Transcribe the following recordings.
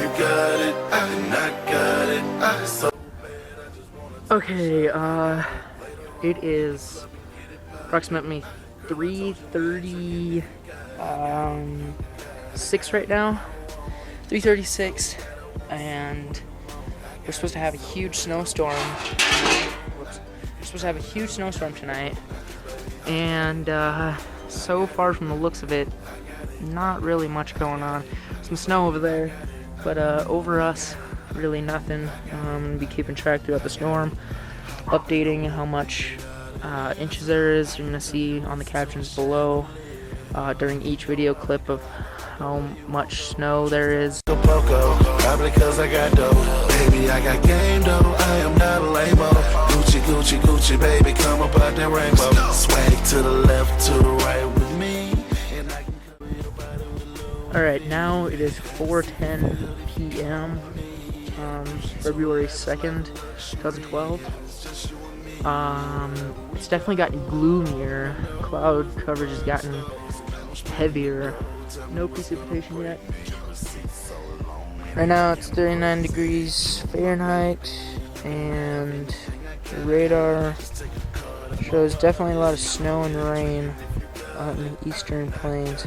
you got it, and I got it. So Okay, it is approximately 3:36 right now. 3:36, and we're supposed to have a huge snowstorm. Whoops. We're supposed to have a huge snowstorm tonight, and so far from the looks of it, not really much going on. Some snow over there, but over us, really nothing. I'm gonna be keeping track throughout the storm, updating how much inches there is. You're gonna see on the captions below during each video clip of how much snow there is. probably cause I got dough. Baby, I got game though. I am not a lame-o. Gucci, Gucci, Gucci, baby, come up out that rainbow. Swag to the left, to the right with me. Alright, now it is 4:10 p.m. February 2nd, 2012. It's definitely gotten gloomier. Cloud coverage has gotten heavier. No precipitation yet. Right now it's 39 degrees Fahrenheit, and the radar shows definitely a lot of snow and rain out in the eastern plains.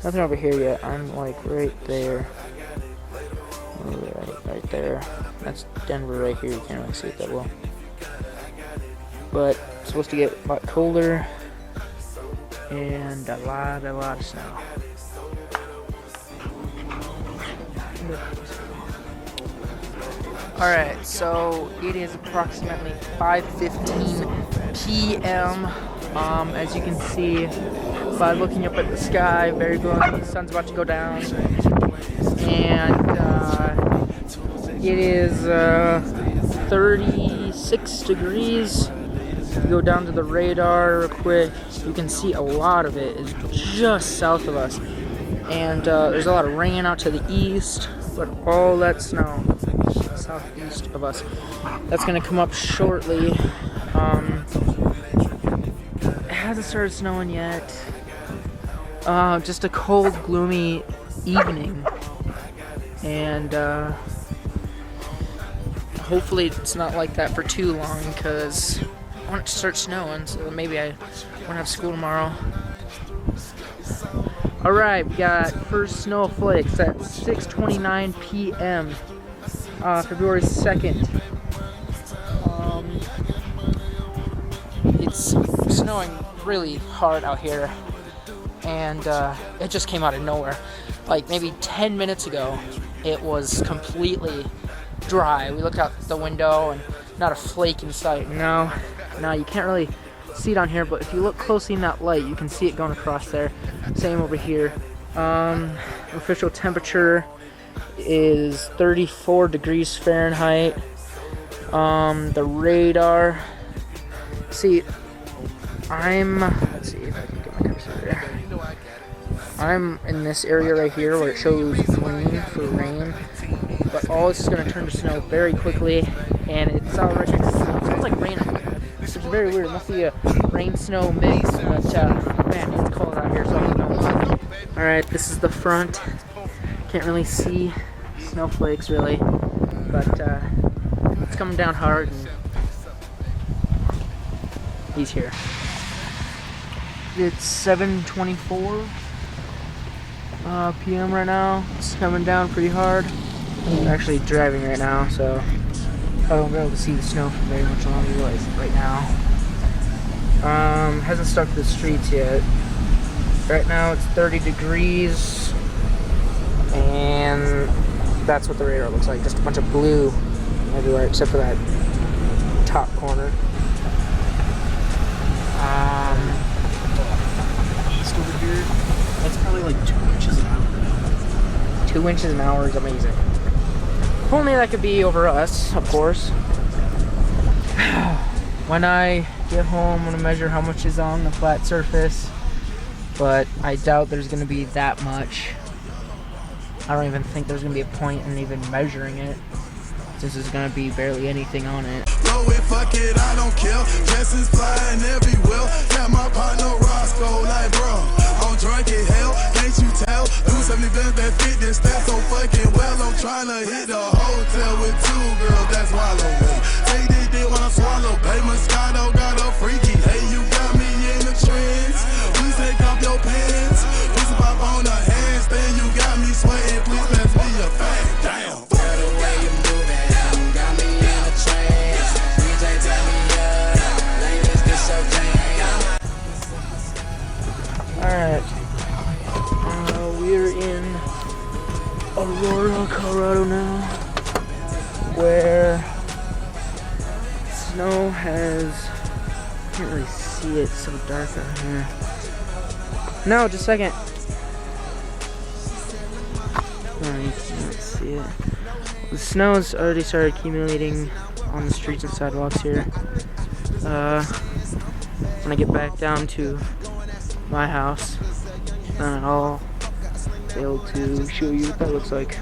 Nothing over here yet. I'm like right there. Right there. That's Denver right here. You can't really see it that well. But it's supposed to get a lot colder and a lot of snow. Alright, so it is approximately 5:15 p.m. As you can see by looking up at the sky, very gloomy. The sun's about to go down, and it is 36 degrees. If you go down to the radar real quick, you can see a lot of it is just south of us, and there's a lot of rain out to the east, but all that snow southeast of us, that's gonna come up shortly. It hasn't started snowing yet. Just a cold, gloomy evening, and hopefully it's not like that for too long, because I want it to start snowing, so maybe I won't have school tomorrow. Alright, we got first snowflakes at 6:29 p.m. February 2nd. It's snowing really hard out here, and it just came out of nowhere. Like maybe 10 minutes ago, it was completely dry. We looked out the window and not a flake in sight. No, you can't really see it on here, but if you look closely in that light, you can see it going across there. Same over here. Official temperature is 34 degrees Fahrenheit. The radar, see, let's see if I can get my cursor there. I'm in this area right here where it shows green for rain, but all this is going to turn to snow very quickly, and it sounds like rain. It's very weird. It must be a rain-snow mix, but man, it's cold out here, so I don't know. Alright, this is the front. Can't really see snowflakes really, but it's coming down hard, and he's here. It's 7:24 p.m. right now. It's coming down pretty hard. I'm actually driving right now, so I won't be able to see the snow for very much longer right now. Hasn't stuck to the streets yet. Right now it's 30 degrees, and that's what the radar looks like. Just a bunch of blue everywhere except for that top corner. East over here, that's probably like 2 inches an hour. 2 inches an hour is amazing. If only that could be over us, of course. When I get home, I'm gonna measure how much is on the flat surface, but I doubt there's gonna be that much. I don't even think there's gonna be a point in even measuring it, since there's gonna be barely anything on it. Fuck it, I don't care. Blessings flying everywhere. Got my partner Roscoe, like bro, I'm drunk in hell. Can't you tell? Do something that fit this stat so fucking well. I'm tryna hit the hotel with 2 girls that swallow me. Take this dick when I swallow. Hey, Moscato got a freaky. Hey, you got me in the trance. Please take off your pants. Please pop on the handstand. You got me sweating. Please pass me a fat. Damn. The way you moving, got me in a trance. DJ turn me up, ladies this your jam. Alright. We're in Aurora, Colorado now, where snow has, can't really see it, it's so dark out here. No, just a second. Oh, you can't see it. The snow has already started accumulating on the streets and sidewalks here. When I get back down to my house, I'll be able to show you what that looks like.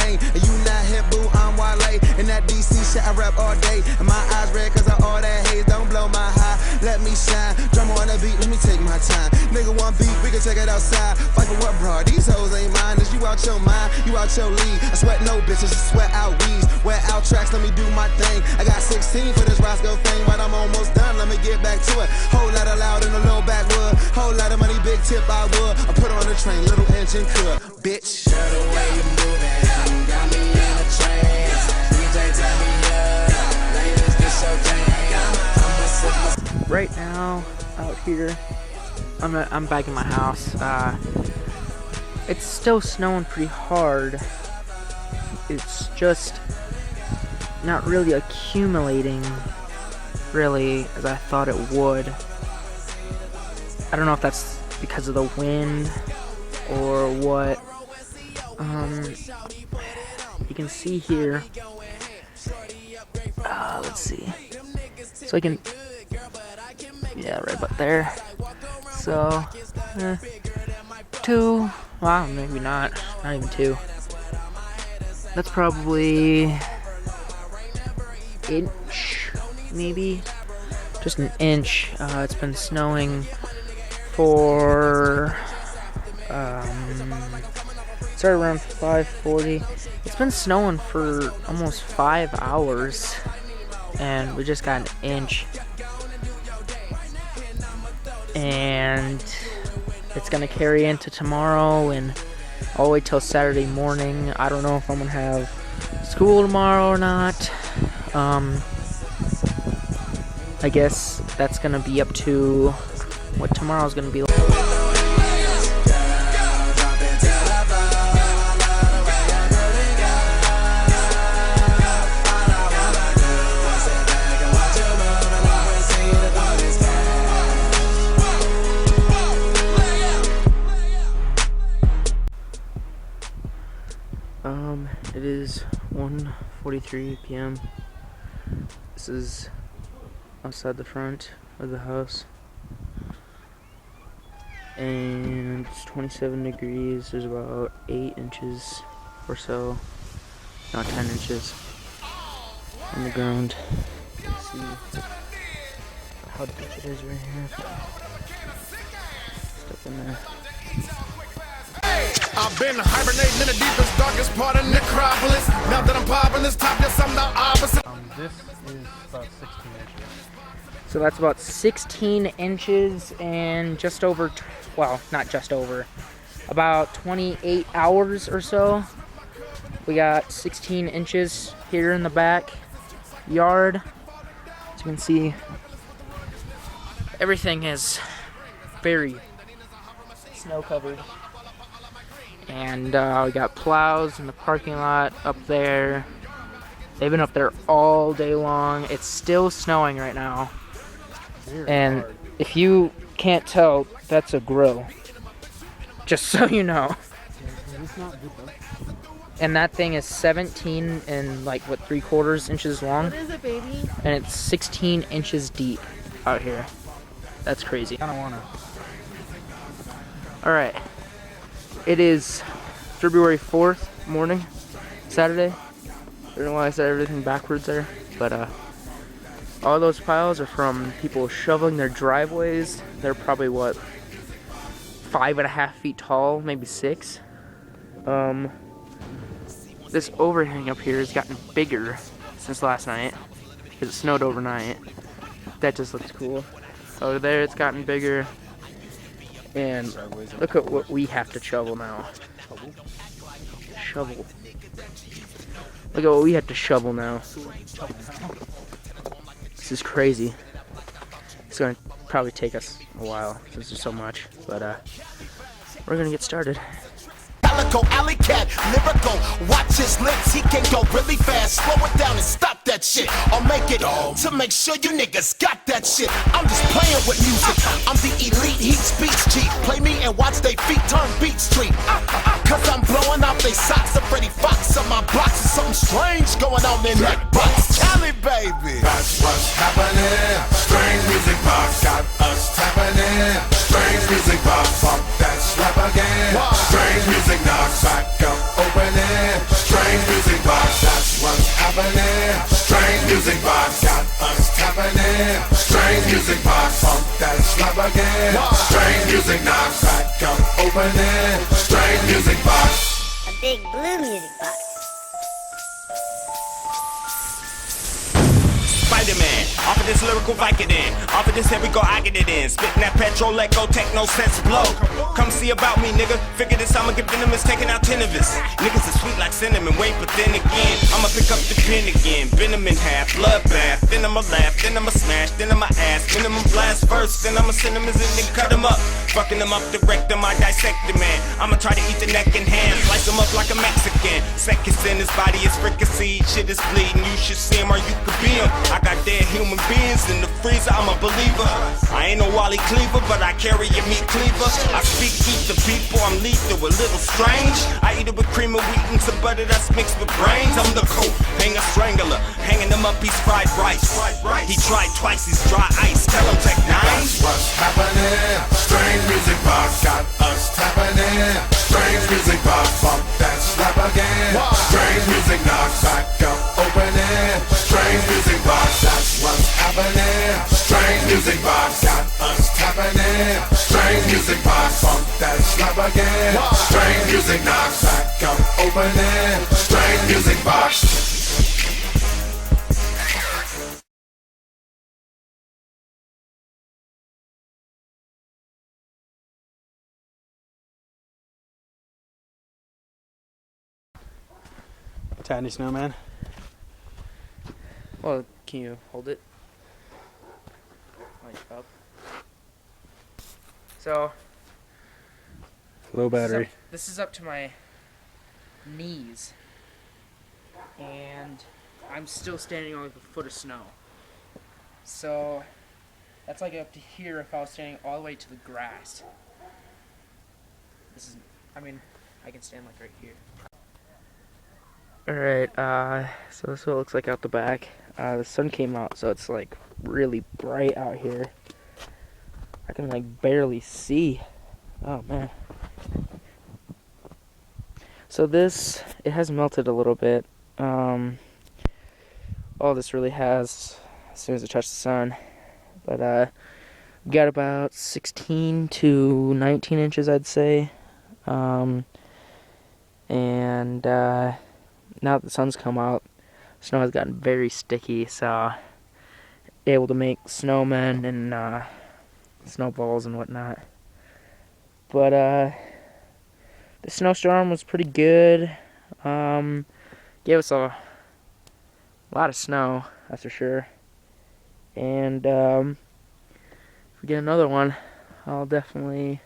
Name, you not hip, boo, I'm Wale. In that DC shit, I rap all day. And my eyes red cause of all that haze. Don't blow my high, let me shine. Drum on the beat, let me take my time. Nigga want beat, we can take it outside. Fight for what, bro? These hoes ain't mine. Is you out your mind, you out your league. I sweat no bitches, I sweat out weeds. Wear out tracks, let me do my thing. I got 16 for this Roscoe thing, but I'm almost done, let me get back to it. Whole lot of loud in a low backwood. Whole lot of money, big tip I would. I put on the train, little engine could. Bitch, the way you moving. Got me in a trance. DJ turn me up. Ladies, this your jam. Right now, out here, I'm back in my house. It's still snowing pretty hard. It's just not really accumulating, really, as I thought it would. I don't know if that's because of the wind or what. You can see here, let's see, so I can, yeah, right about there, so, 2, wow, maybe not even 2, that's probably inch, maybe, just an inch. It's been snowing for, started around 5:40. It's been snowing for almost 5 hours, and we just got an inch. And it's gonna carry into tomorrow and all the way till Saturday morning. I don't know if I'm gonna have school tomorrow or not. I guess that's gonna be up to what tomorrow's gonna be like. It is 1:43 p.m. This is outside the front of the house, and it's 27 degrees. There's about 8 inches or so, not 10 inches on the ground. Let's see how deep it is right here. Step in there. I've been hibernating in the deepest, darkest part of Necropolis. Now that I'm popping this top, yes, I'm the opposite. This is about 16 inches. So that's about 16 inches and just over, well, not just over, about 28 hours or so. We got 16 inches here in the back yard. As you can see, everything is very snow covered. And we got plows in the parking lot up there. They've been up there all day long. It's still snowing right now. And if you can't tell, that's a grill. Just so you know. And that thing is 17 and like what, 3/4 inches long. What is it, baby? And it's 16 inches deep out here. That's crazy. I don't wanna. Alright. It is February 4th morning, Saturday. I don't know why I said everything backwards there, but all those piles are from people shoveling their driveways. They're probably what, 5.5 feet tall, maybe 6. this overhang up here has gotten bigger since last night because it snowed overnight. That just looks cool. Over there it's gotten bigger, and look at what we have to shovel now. Shovel. Look at what we have to shovel now. This is crazy. It's gonna probably take us a while since there's so much, but we're gonna get started. Calico, alley cat, lyrical. Watch his lips, he can go really fast. Slow it down and stop that shit. I'll make it to make sure you niggas got that shit. I'm just playing with music. I'm the elite heat speech chief. Play me and watch they feet turn Beat Street. Cause I'm blowing out they socks. A Freddy Fox on my blocks. There's something strange going on in that box. Cali, baby. That's what's happening. Strange music box got us tapping in. Strange music box, funk that slap again. Strange music knocks back up, opening. Strange music box, that's what's happening. Strange music box got us tapping in. Strange music box, funk that slap again. Strange music knocks back up, opening. Strange music box. A big blue music box. Spider-Man, off of this lyrical Vicodin. Off of this, here we go, I get it in. Spitting that petrol, let go, take no sense, blow. Come see about me, nigga. Figure this, I'ma get venomous, taking out 10 of us. Niggas are sweet like cinnamon, wait, but then again, I'ma pick up the pen again. Bend them in half, bloodbath. Then I'ma laugh, then I'ma smash, then I'ma ass. Minimum blast first, then I'ma send them as in and cut them up. Fucking them up, direct them, I dissect the man. I'ma try to eat the neck and hands, slice them up like a Mexican. Seconds in his body is fricassee, shit is bleeding. You should see him or you could be him. I got dead human beings in the freezer, I'm a believer. I ain't no Wally Cleaver, but I carry a meat cleaver. I speak heat to people, I'm lethal, a little strange. I eat it with cream of wheat and some butter that's mixed with brains. I'm the coat hanger strangler, hanging them up, he's fried rice. He tried twice, he's dry ice, tell him take 9. That's what's happening. Strange music box got us tapping in. Strange music box, funk that slap again. Strange music knocks back up, opening. Strange music box, that's what's happening. Strange music box got us tapping in. Strange music box, funk that slap again. Strange music knocks back up, opening. Strange music box. Tiny snowman. Well, can you hold it? Like up. So Low battery. this is up to my knees, and I'm still standing on like a foot of snow. So that's like up to here if I was standing all the way to the grass. This is, I mean, I can stand like right here. Alright, so this is what it looks like out the back. The sun came out, so it's like really bright out here. I can like barely see. Oh man. So this, it has melted a little bit. All this really has, as soon as it touched the sun. But got about 16 to 19 inches, I'd say. Now that the sun's come out, snow has gotten very sticky, so able to make snowmen and snowballs and whatnot. But the snowstorm was pretty good. Gave us a lot of snow, that's for sure. And if we get another one, I'll definitely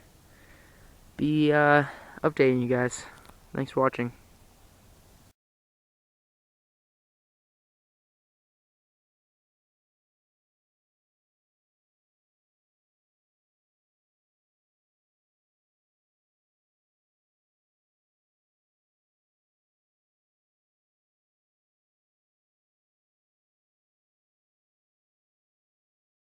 be updating you guys. Thanks for watching.